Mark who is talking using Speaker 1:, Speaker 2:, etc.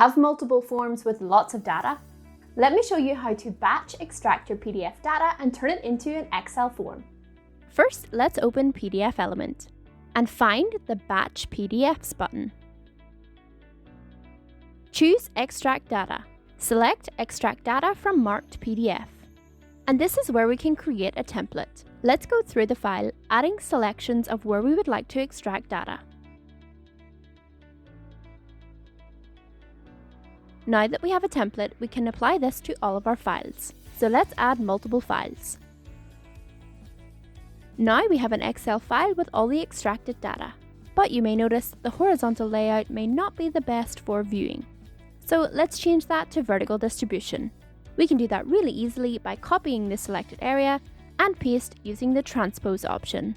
Speaker 1: Have multiple forms with lots of data? Let me show you how to batch extract your PDF data and turn it into an Excel form.
Speaker 2: First, let's open PDFelement and find the Batch PDFs button. Choose Extract Data. Select Extract Data from marked PDF. And this is where we can create a template. Let's go through the file, adding selections of where we would like to extract data. Now that we have a template, we can apply this to all of our files. So let's add multiple files. Now we have an Excel file with all the extracted data. But you may notice the horizontal layout may not be the best for viewing. So let's change that to vertical distribution. We can do that really easily by copying the selected area and paste using the transpose option.